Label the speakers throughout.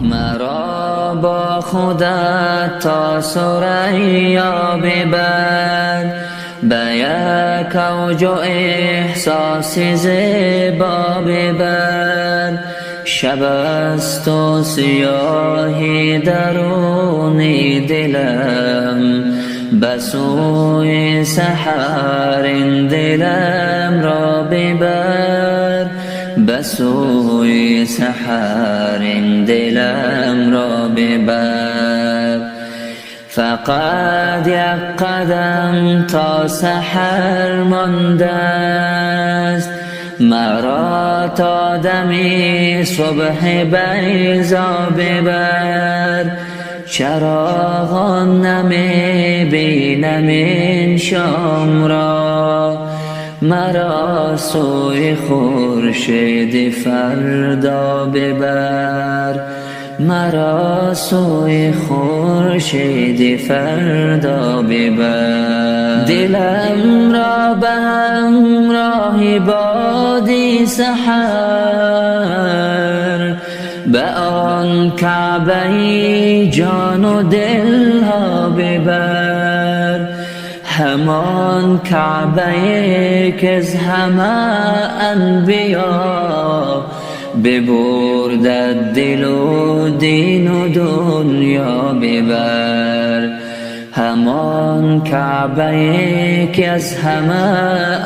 Speaker 1: مرا با خودت تا ثریا ببر، به یک اوج و احساس زیبا ببر. شب است و سیاهی درون دلم، به سوی سحر دلم را ببر، به سوی سحر دلم را ببر. فقط یک قدم تا سحر مانده است، مرا تا دمی صبح بیضا ببر. چراغان نمی بینم این شام را، مرا سوی خورشید فردا ببر، مرا سوی خورشید فردا ببر. دلم را به همراه بادی سحر، به آن کعبه جان و دل ها ببر. همان کعبه که از همه انبیا ببرد دل و دین و دنیا ببر. همان کعبه که از همه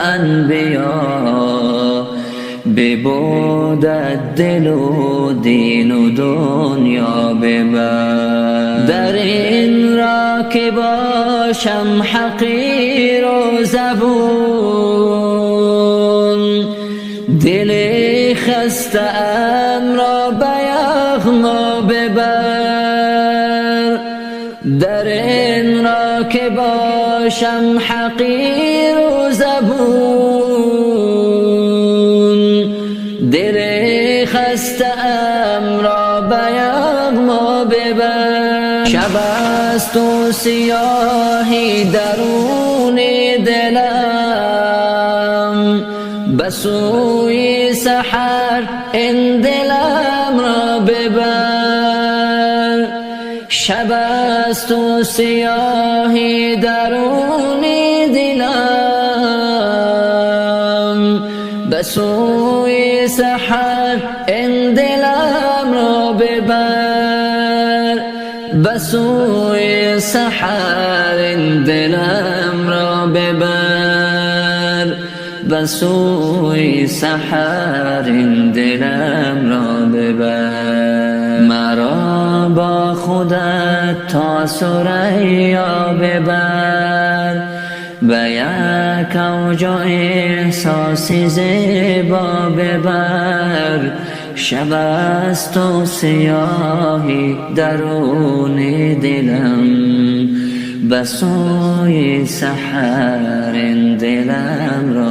Speaker 1: انبیا ببرد دل و دین و دنیا ببر. در این را که باشم حقیر و زبون، دل خسته ام را به یغما ببر. در این را که باشم حقیر و زبون، دل خسته ام را به یغما ببر. شب است و سیاهی درون دلم، به سوی سحر این دلم را ببر. شب است و سیاهی درون دلم، به سوی سحر این دلم را ببر، به سوی سحر این دلم را ببر، به سوی سحر این دلم را ببر. مرا با خودت تا ثریا ببر، به یک اوج و احساس زیبا ببر. شب است و سیاهی درون دلم، به سوی سحر دلم را